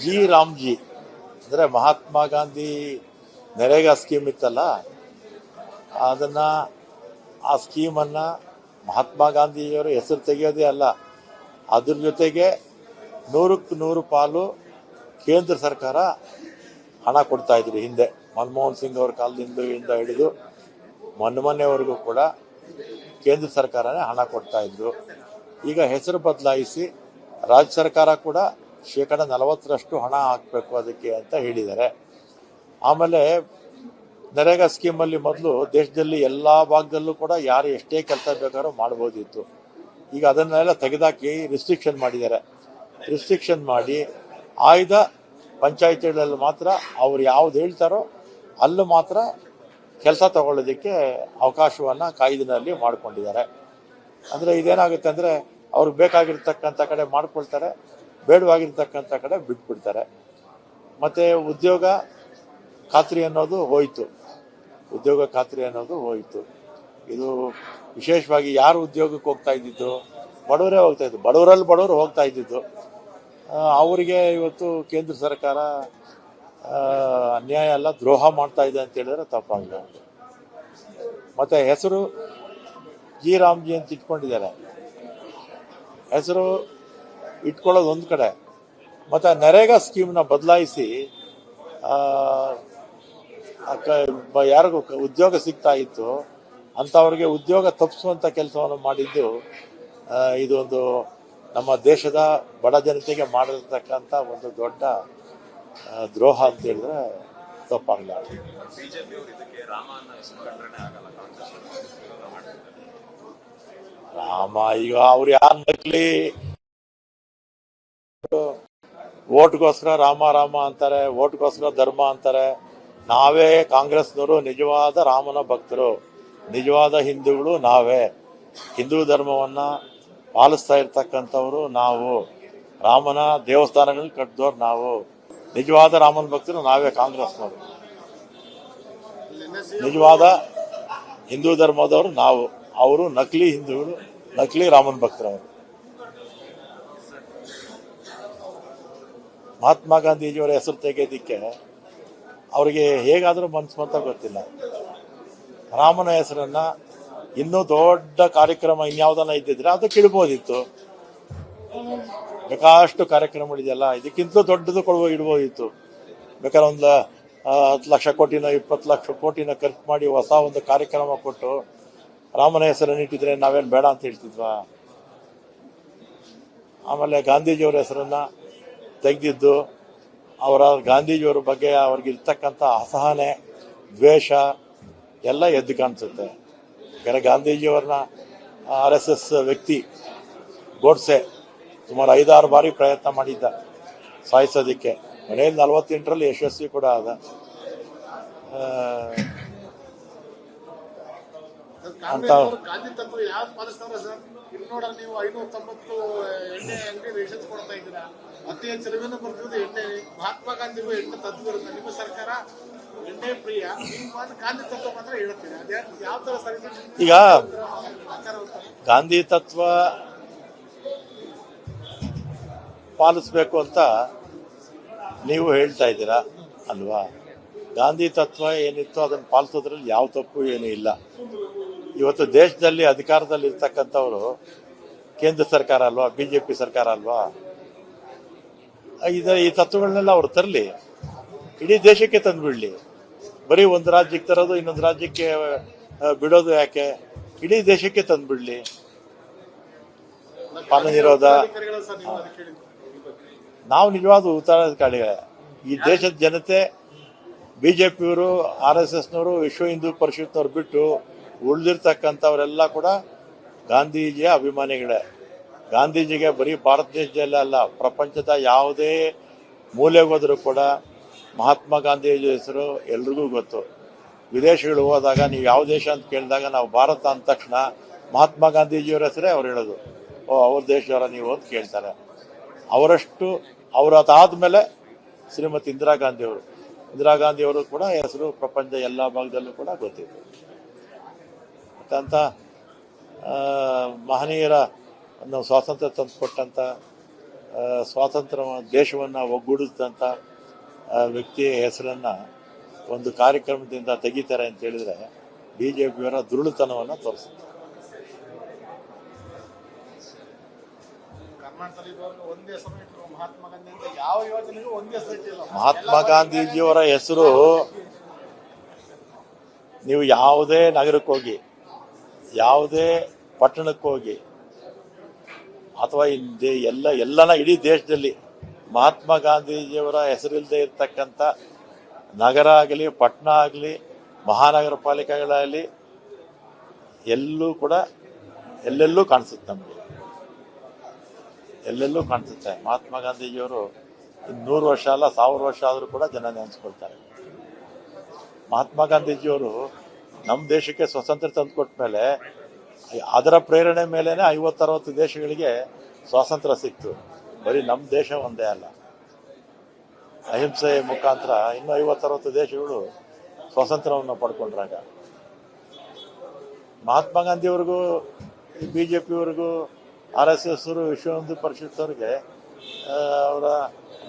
G Ramji ಅಂದರೆ Mahatma Gandhi NREGA scheme ಇತ್ತಲ್ಲ, ಅದನ್ನು ಆ ಸ್ಕೀಮನ್ನು ಮಹಾತ್ಮ ಗಾಂಧಿಯವರು ಹೆಸರು ತೆಗೆಯೋದೇ ಅಲ್ಲ, ಅದ್ರ ಜೊತೆಗೆ 100ಕ್ಕೆ 100 ಪಾಲು ಕೇಂದ್ರ ಸರ್ಕಾರ ಹಣ ಕೊಡ್ತಾಯಿದ್ರು. ಹಿಂದೆ ಮನಮೋಹನ್ ಸಿಂಗ್ ಅವ್ರ ಕಾಲದಿಂದ ಹಿಡಿದು ಮೊನ್ನೆವರೆಗೂ ಕೂಡ ಕೇಂದ್ರ ಸರ್ಕಾರನೇ ಹಣ ಕೊಡ್ತಾಯಿದ್ರು. ಈಗ ಹೆಸರು ಬದಲಾಯಿಸಿ ರಾಜ್ಯ ಸರ್ಕಾರ ಕೂಡ 40% ಹಣ ಹಾಕಬೇಕು ಅದಕ್ಕೆ ಅಂತ ಹೇಳಿದ್ದಾರೆ. ಆಮೇಲೆ ನರೇಗಾ ಸ್ಕೀಮಲ್ಲಿ ಮೊದಲು ದೇಶದಲ್ಲಿ ಎಲ್ಲ ಭಾಗದಲ್ಲೂ ಕೂಡ ಯಾರು ಎಷ್ಟೇ ಕೆಲಸ ಬೇಕಾದ್ರೂ ಮಾಡ್ಬೋದಿತ್ತು. ಈಗ ಅದನ್ನೆಲ್ಲ ತೆಗೆದಾಕಿ ರಿಸ್ಟ್ರಿಕ್ಷನ್ ಮಾಡಿದ್ದಾರೆ. ರಿಸ್ಟ್ರಿಕ್ಷನ್ ಮಾಡಿ ಆಯ್ದ ಪಂಚಾಯಿತಿಗಳಲ್ಲಿ ಮಾತ್ರ ಅವ್ರು ಯಾವ್ದು ಹೇಳ್ತಾರೋ ಅಲ್ಲೂ ಮಾತ್ರ ಕೆಲಸ ತಗೊಳ್ಳೋದಕ್ಕೆ ಅವಕಾಶವನ್ನು ಕಾಯ್ದೆನಲ್ಲಿ ಮಾಡಿಕೊಂಡಿದ್ದಾರೆ. ಅಂದರೆ ಇದೇನಾಗುತ್ತೆ ಅಂದರೆ ಅವ್ರಿಗೆ ಬೇಕಾಗಿರ್ತಕ್ಕಂಥ ಕಡೆ ಮಾಡ್ಕೊಳ್ತಾರೆ, ಬೇಡವಾಗಿರ್ತಕ್ಕಂಥ ಕಡೆ ಬಿಟ್ಬಿಡ್ತಾರೆ. ಮತ್ತು ಉದ್ಯೋಗ ಖಾತ್ರಿ ಅನ್ನೋದು ಹೋಯಿತು. ಇದು ವಿಶೇಷವಾಗಿ ಯಾರು ಉದ್ಯೋಗಕ್ಕೆ ಹೋಗ್ತಾ ಇದ್ದಿದ್ದು? ಬಡವರೇ ಹೋಗ್ತಾ ಇದ್ದು. ಬಡವರು ಹೋಗ್ತಾ ಇದ್ದಿದ್ದು. ಅವರಿಗೆ ಇವತ್ತು ಕೇಂದ್ರ ಸರ್ಕಾರ ಅನ್ಯಾಯ ಅಲ್ಲ, ದ್ರೋಹ ಮಾಡ್ತಾ ಇದೆ ಅಂತ ಹೇಳಿದ್ರೆ ತಪ್ಪಾಗಿಲ್ಲ. ಮತ್ತು ಹೆಸರು ಜಿ ರಾಮ್ಜಿ ಅಂತ ಇಟ್ಕೊಂಡಿದ್ದಾರೆ. ಹೆಸರು ಇಟ್ಕೊಳ್ಳೋದು ಒಂದು ಕಡೆ, ಮತ್ತು ನರೇಗಾ ಸ್ಕೀಮ್ನ ಬದಲಾಯಿಸಿ ಯಾರಿಗೂ ಉದ್ಯೋಗ ಸಿಗ್ತಾ ಇತ್ತು ಅಂಥವ್ರಿಗೆ ಉದ್ಯೋಗ ತಪ್ಪಿಸುವಂಥ ಕೆಲಸವನ್ನು ಮಾಡಿದ್ದು ಇದೊಂದು ನಮ್ಮ ದೇಶದ ಬಡ ಜನತೆಗೆ ಮಾಡಿರ್ತಕ್ಕಂಥ ಒಂದು ದೊಡ್ಡ ದ್ರೋಹ ಅಂತ ಹೇಳಿದ್ರೆ ತಪ್ಪಾಗಲ್ಲ. ರಾಮ ಈಗ ಅವ್ರು ಯಾರು ನಕಲಿ ಓಟ್ಗೋಸ್ಕರ ರಾಮ ಅಂತಾರೆ, ಓಟ್ಗೋಸ್ಕರ ಧರ್ಮ ಅಂತಾರೆ. ನಾವೇ ಕಾಂಗ್ರೆಸ್ನವರು ನಿಜವಾದ ರಾಮನ ಭಕ್ತರು, ನಿಜವಾದ ಹಿಂದೂಗಳು ನಾವೇ. ಹಿಂದೂ ಧರ್ಮವನ್ನು ಪಾಲಿಸ್ತಾ ಇರ್ತಕ್ಕಂಥವ್ರು ನಾವು, ರಾಮನ ದೇವಸ್ಥಾನಗಳನ್ನ ಕಟ್ಟಿದವ್ರು ನಾವು, ನಿಜವಾದ ರಾಮನ ಭಕ್ತರು ನಾವೇ ಕಾಂಗ್ರೆಸ್ನವರು. ನಿಜವಾದ ಹಿಂದೂ ಧರ್ಮದವರು ನಾವು, ಅವರು ನಕಲಿ ಹಿಂದೂಗಳು, ನಕಲಿ ರಾಮನ ಭಕ್ತರವರು. ಮಹಾತ್ಮ ಗಾಂಧೀಜಿಯವರ ಹೆಸರು ತೆಗೆಯೋದಿಕ್ಕೆ ಅವರಿಗೆ ಹೇಗಾದರೂ ಮನಸ್ಸು ಅಂತ ಗೊತ್ತಿಲ್ಲ. ರಾಮನ ಹೆಸರನ್ನ ಇನ್ನೂ ದೊಡ್ಡ ಕಾರ್ಯಕ್ರಮ ಇನ್ಯಾವುದನ್ನ ಇದ್ದಿದ್ರೆ ಅದಕ್ಕೆ ಇಡ್ಬೋದಿತ್ತು. ಬೇಕಾಷ್ಟು ಕಾರ್ಯಕ್ರಮಗಳಿದೆಯಲ್ಲ, ಇದಕ್ಕಿಂತಲೂ ದೊಡ್ಡದು ಇಡ್ಬೋದಿತ್ತು. ಬೇಕಾದ್ರೆ ಒಂದು 10 ಲಕ್ಷ ಕೋಟಿನ 20 ಲಕ್ಷ ಕೋಟಿನ ಖರ್ಚು ಮಾಡಿ ಹೊಸ ಒಂದು ಕಾರ್ಯಕ್ರಮ ಕೊಟ್ಟು ರಾಮನ ಹೆಸರನ್ನು ಇಟ್ಟಿದ್ರೆ ನಾವೇನು ಬೇಡ ಅಂತ ಹೇಳ್ತಿದ್ವಾ? ಆಮೇಲೆ ಗಾಂಧೀಜಿಯವರ ಹೆಸರನ್ನ ತೆಗೆದಿದ್ದು ಗಾಂಧೀಜಿಯವರ ಬಗ್ಗೆ ಅವ್ರಿಗಿರ್ತಕ್ಕಂಥ ಅಸಹನೆ, ದ್ವೇಷ ಎಲ್ಲ ಎದ್ದು ಕಾಣಿಸುತ್ತೆ. ಯಾಕಂದರೆ ಗಾಂಧೀಜಿಯವ್ರನ್ನ RSS ವ್ಯಕ್ತಿ ಗೋಡ್ಸೆ ಸುಮಾರು 5-6 ಬಾರಿ ಪ್ರಯತ್ನ ಮಾಡಿದ್ದ ಸಾಯಿಸೋದಕ್ಕೆ. ಮನೆಯಲ್ಲಿ 48ರಲ್ಲಿ ಯಶಸ್ವಿ ಕೂಡ ಆದ. ಅಂತ ನೀವು 590 ಎಣ್ಣೆ ಅಂಗಡಿ ರೇಷನ್ಸ್ ಕೊಡ್ತಾ ಇದ್ದೀರಾ, ಅತಿ ಹೆಚ್ಚು ರೆವೆನ್ಯೂ ಬರ್ತಿರೋದು ಎಣ್ಣೆ. ಮಹಾತ್ಮ ಗಾಂಧಿಗೂ ಎಣ್ಣೆ ತತ್ವ ಇರುತ್ತೆ. ನಿಮ್ಮ ಸರ್ಕಾರ ಎಣ್ಣೆ ಪ್ರಿಯ, ನಿಮ್ಮ ಗಾಂಧಿ ತತ್ವ ಮಾತ್ರ ಹೇಳ್ತೀರಾ. ಅದೇ ಯಾವ ತರ ಸರಿ? ಈಗ ಗಾಂಧಿ ತತ್ವ ಪಾಲಿಸ್ಬೇಕು ಅಂತ ನೀವು ಹೇಳ್ತಾ ಇದ್ದೀರಾ ಅಲ್ವಾ? ಗಾಂಧಿ ತತ್ವ ಏನಿತ್ತು ಅದನ್ನು ಪಾಲಿಸೋದ್ರಲ್ಲಿ ಯಾವ ತಪ್ಪು ಏನೂ ಇಲ್ಲ. ಇವತ್ತು ದೇಶದಲ್ಲಿ ಅಧಿಕಾರದಲ್ಲಿ ಇರ್ತಕ್ಕಂಥವ್ರು ಕೇಂದ್ರ ಸರ್ಕಾರ ಅಲ್ವಾ, BJP ಸರ್ಕಾರ ಅಲ್ವಾ? ಈ ತತ್ವಗಳನ್ನೆಲ್ಲ ಅವ್ರು ತರಲಿ, ಇಡೀ ದೇಶಕ್ಕೆ ತಂದುಬಿಡಲಿ. ಬರೀ ಒಂದು ರಾಜ್ಯಕ್ಕೆ ತರೋದು ಇನ್ನೊಂದು ರಾಜ್ಯಕ್ಕೆ ಬಿಡೋದು ಯಾಕೆ? ಇಡೀ ದೇಶಕ್ಕೆ ತಂದುಬಿಡಲಿ. ಪಾನ ನಿರೋಧ. ನಾವು ನಿಜವಾದ ಉತ್ತರಾಧಿಕಾರಿಗಳೇ. ಈ ದೇಶದ ಜನತೆ BJPಯವರು, RSSನವರು, ವಿಶ್ವ ಹಿಂದೂ ಪರಿಷತ್ನವ್ರು ಬಿಟ್ಟು ಉಳಿದಿರ್ತಕ್ಕಂಥವರೆಲ್ಲ ಕೂಡ ಗಾಂಧೀಜಿಯ ಅಭಿಮಾನಿಗಳೇ. ಗಾಂಧೀಜಿಗೆ ಬರೀ ಭಾರತ ದೇಶದಲ್ಲೇ ಅಲ್ಲ, ಪ್ರಪಂಚದ ಯಾವುದೇ ಮೂಲೆಗೆ ಹೋದರೂ ಕೂಡ ಮಹಾತ್ಮ ಗಾಂಧೀಜಿ ಹೆಸರು ಎಲ್ರಿಗೂ ಗೊತ್ತು. ವಿದೇಶಗಳು ಹೋದಾಗ ನೀವು ಯಾವ ದೇಶ ಅಂತ ಕೇಳಿದಾಗ ನಾವು ಭಾರತ ಅಂದ ತಕ್ಷಣ ಮಹಾತ್ಮ ಗಾಂಧೀಜಿಯವರ ಹೆಸರೇ ಅವ್ರು ಹೇಳೋದು. ಅವ್ರ ದೇಶದವರ ನೀವು ಅಂತ ಕೇಳ್ತಾರೆ. ಅವರದಾದ್ಮೇಲೆ ಶ್ರೀಮತಿ ಇಂದಿರಾ ಗಾಂಧಿಯವರು ಕೂಡ ಹೆಸರು ಪ್ರಪಂಚದ ಎಲ್ಲ ಭಾಗದಲ್ಲೂ ಕೂಡ ಗೊತ್ತಿತ್ತು. ಅಂತ ಮಹನೀಯರ ಸ್ವಾತಂತ್ರ್ಯ ತಂದುಕೊಟ್ಟಂಥ ಸ್ವಾತಂತ್ರ್ಯ ದೇಶವನ್ನು ಒಗ್ಗೂಡಿಸಿದಂಥ ವ್ಯಕ್ತಿಯ ಹೆಸರನ್ನು ಒಂದು ಕಾರ್ಯಕ್ರಮದಿಂದ ತೆಗಿತಾರೆ ಅಂತ ಹೇಳಿದ್ರೆ ಬಿಜೆಪಿಯವರ ದುರುಳುತನವನ್ನು ತೋರಿಸುತ್ತೆ. ಕರ್ನಾಟಕದಲ್ಲಿ ಇರುವಾಗ ಒಂದೇ ಹೆಸರು ಇಟ್ಟರು ಮಹಾತ್ಮ ಗಾಂಧಿ ಅಂತ. ಯಾವ ಯೋಜನೆಗೂ ಒಂದೇ ಹೆಸರು ಇಟ್ಟಿಲ್ಲ. ಮಹಾತ್ಮ ಗಾಂಧೀಜಿಯವರ ಹೆಸರು ನೀವು ಯಾವುದೇ ನಗರಕ್ಕೆ ಹೋಗಿ, ಯಾವುದೇ ಪಟ್ಟಣಕ್ಕೆ ಹೋಗಿ, ಅಥವಾ ಎಲ್ಲನ ಇಡೀ ದೇಶದಲ್ಲಿ ಮಹಾತ್ಮ ಗಾಂಧೀಜಿಯವರ ಹೆಸರಿಲ್ಲದೆ ಇರ್ತಕ್ಕಂಥ ನಗರ ಆಗಲಿ, ಪಟ್ಟಣ ಆಗಲಿ, ಮಹಾನಗರ ಪಾಲಿಕೆಗಳಾಗಲಿ ಎಲ್ಲೆಲ್ಲೂ ಕಾಣಿಸುತ್ತೆ. ನಮಗೆ ಎಲ್ಲೆಲ್ಲೂ ಕಾಣಿಸುತ್ತೆ. ಮಹಾತ್ಮ ಗಾಂಧೀಜಿಯವರು 100 ವರ್ಷ ಅಲ್ಲ 1000 ವರ್ಷ ಆದರೂ ಕೂಡ ಜನ ನೆನೆಸ್ಕೊಳ್ತಾರೆ. ಮಹಾತ್ಮ ಗಾಂಧೀಜಿಯವರು ನಮ್ಮ ದೇಶಕ್ಕೆ ಸ್ವಾತಂತ್ರ್ಯ ತಂದುಕೊಟ್ಟ ಮೇಲೆ ಅದರ ಪ್ರೇರಣೆ ಮೇಲೇನೆ 50-60 ದೇಶಗಳಿಗೆ ಸ್ವಾತಂತ್ರ್ಯ ಸಿಕ್ತು. ಬರೀ ನಮ್ಮ ದೇಶ ಒಂದೇ ಅಲ್ಲ, ಅಹಿಂಸೆಯ ಮುಖಾಂತರ ಇನ್ನೂ 50-60 ದೇಶಗಳು ಸ್ವಾತಂತ್ರ್ಯವನ್ನು ಪಡ್ಕೊಂಡ್ರಾಗ. ಮಹಾತ್ಮ ಗಾಂಧಿಯವ್ರಿಗೂ BJPಯವ್ರಿಗೂ RSS ವಿಶ್ವ ಹಿಂದೂ ಪರಿಷತ್ತವ್ರಿಗೆ ಅವರ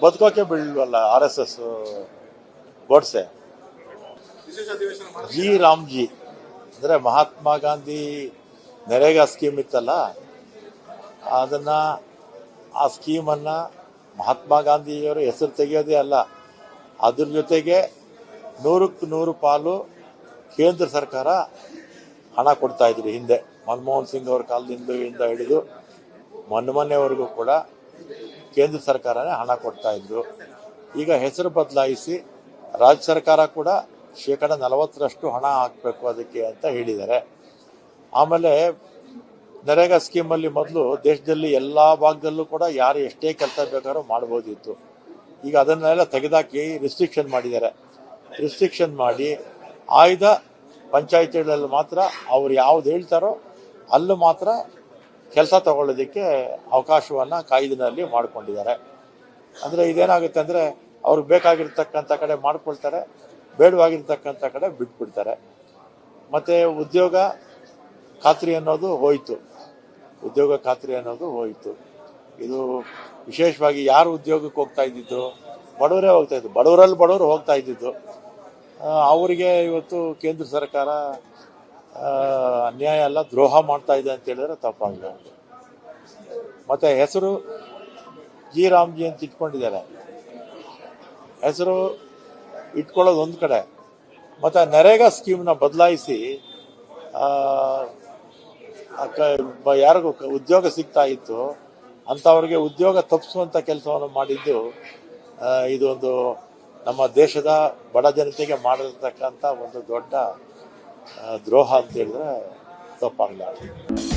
ಬದುಕೋಕೆ ಬಿಡಲ್ವಲ್ಲ RSS ಗೋಡ್ಸೆ. ವಿಶೇಷ ಅಧಿವೇಶನ ಮಾಡಿ ಜಿ ರಾಮ್ಜಿ ಅಂದರೆ ಮಹಾತ್ಮ ಗಾಂಧಿ ನರೇಗಾ ಸ್ಕೀಮ್ ಇತ್ತಲ್ಲ, ಆ ಸ್ಕೀಮನ್ನು ಮಹಾತ್ಮ ಗಾಂಧಿಯವರ ಹೆಸರು ತೆಗೆಯೋದೇ ಅಲ್ಲ, ಅದ್ರ ಜೊತೆಗೆ 100ಕ್ಕೆ 100 ಪಾಲು ಕೇಂದ್ರ ಸರ್ಕಾರ ಹಣ ಕೊಡ್ತಾಯಿದ್ರು. ಹಿಂದೆ ಮನಮೋಹನ್ ಸಿಂಗ್ ಅವ್ರ ಕಾಲದಿಂದ ಹಿಡಿದು ಮೊನ್ನೆವರೆಗೂ ಕೂಡ ಕೇಂದ್ರ ಸರ್ಕಾರನೇ ಹಣ ಕೊಡ್ತಾಯಿದ್ರು. ಈಗ ಹೆಸರು ಬದಲಾಯಿಸಿ ರಾಜ್ಯ ಸರ್ಕಾರ ಕೂಡ 40% ಹಣ ಹಾಕಬೇಕು ಅದಕ್ಕೆ ಅಂತ ಹೇಳಿದ್ದಾರೆ. ಆಮೇಲೆ ನರೇಗಾ ಸ್ಕೀಮಲ್ಲಿ ಮೊದಲು ದೇಶದಲ್ಲಿ ಎಲ್ಲ ಭಾಗದಲ್ಲೂ ಕೂಡ ಯಾರು ಎಷ್ಟೇ ಕೆಲಸ ಬೇಕಾದ್ರೂ ಮಾಡ್ಬೋದಿತ್ತು. ಈಗ ಅದನ್ನೆಲ್ಲ ತೆಗೆದಾಕಿ ರಿಸ್ಟ್ರಿಕ್ಷನ್ ಮಾಡಿದ್ದಾರೆ. ರಿಸ್ಟ್ರಿಕ್ಷನ್ ಮಾಡಿ ಆಯ್ದ ಪಂಚಾಯಿತಿಗಳಲ್ಲಿ ಮಾತ್ರ ಅವ್ರು ಯಾವ್ದು ಹೇಳ್ತಾರೋ ಅಲ್ಲೂ ಮಾತ್ರ ಕೆಲಸ ತಗೊಳ್ಳೋದಕ್ಕೆ ಅವಕಾಶವನ್ನು ಕಾಯ್ದೆನಲ್ಲಿ ಮಾಡಿಕೊಂಡಿದ್ದಾರೆ. ಅಂದರೆ ಇದೇನಾಗುತ್ತೆ ಅಂದರೆ ಅವ್ರಿಗೆ ಬೇಕಾಗಿರ್ತಕ್ಕಂಥ ಕಡೆ ಮಾಡ್ಕೊಳ್ತಾರೆ, ಬೇಡವಾಗಿರ್ತಕ್ಕಂಥ ಕಡೆ ಬಿಟ್ಬಿಡ್ತಾರೆ. ಮತ್ತು ಉದ್ಯೋಗ ಖಾತ್ರಿ ಅನ್ನೋದು ಹೋಯಿತು. ಇದು ವಿಶೇಷವಾಗಿ ಯಾರು ಉದ್ಯೋಗಕ್ಕೆ ಹೋಗ್ತಾ ಇದ್ದಿದ್ದು? ಬಡವರೇ ಹೋಗ್ತಾ ಇದ್ದು. ಬಡವರು ಹೋಗ್ತಾ ಇದ್ದಿದ್ದು. ಅವರಿಗೆ ಇವತ್ತು ಕೇಂದ್ರ ಸರ್ಕಾರ ಅನ್ಯಾಯ ಅಲ್ಲ, ದ್ರೋಹ ಮಾಡ್ತಾ ಇದೆ ಅಂತ ಹೇಳಿದ್ರೆ ತಪ್ಪಾಗಿದೆ. ಮತ್ತು ಹೆಸರು ಜಿ ರಾಮ್ಜಿ ಅಂತ ಇಟ್ಕೊಂಡಿದ್ದಾರೆ. ಹೆಸರು ಇಟ್ಕೊಳ್ಳೋದು ಒಂದು ಕಡೆ, ಮತ್ತು ನರೇಗಾ ಸ್ಕೀಮ್ನ ಬದಲಾಯಿಸಿ ಯಾರಿಗೂ ಉದ್ಯೋಗ ಸಿಗ್ತಾ ಇತ್ತು ಅಂಥವ್ರಿಗೆ ಉದ್ಯೋಗ ತಪ್ಪಿಸುವಂಥ ಕೆಲಸವನ್ನು ಮಾಡಿದ್ದು ಇದೊಂದು ನಮ್ಮ ದೇಶದ ಬಡ ಜನತೆಗೆ ಮಾಡಿರ್ತಕ್ಕಂಥ ಒಂದು ದೊಡ್ಡ ದ್ರೋಹ ಅಂತ ಹೇಳಿದ್ರೆ ತಪ್ಪಾಗಲಾರದು.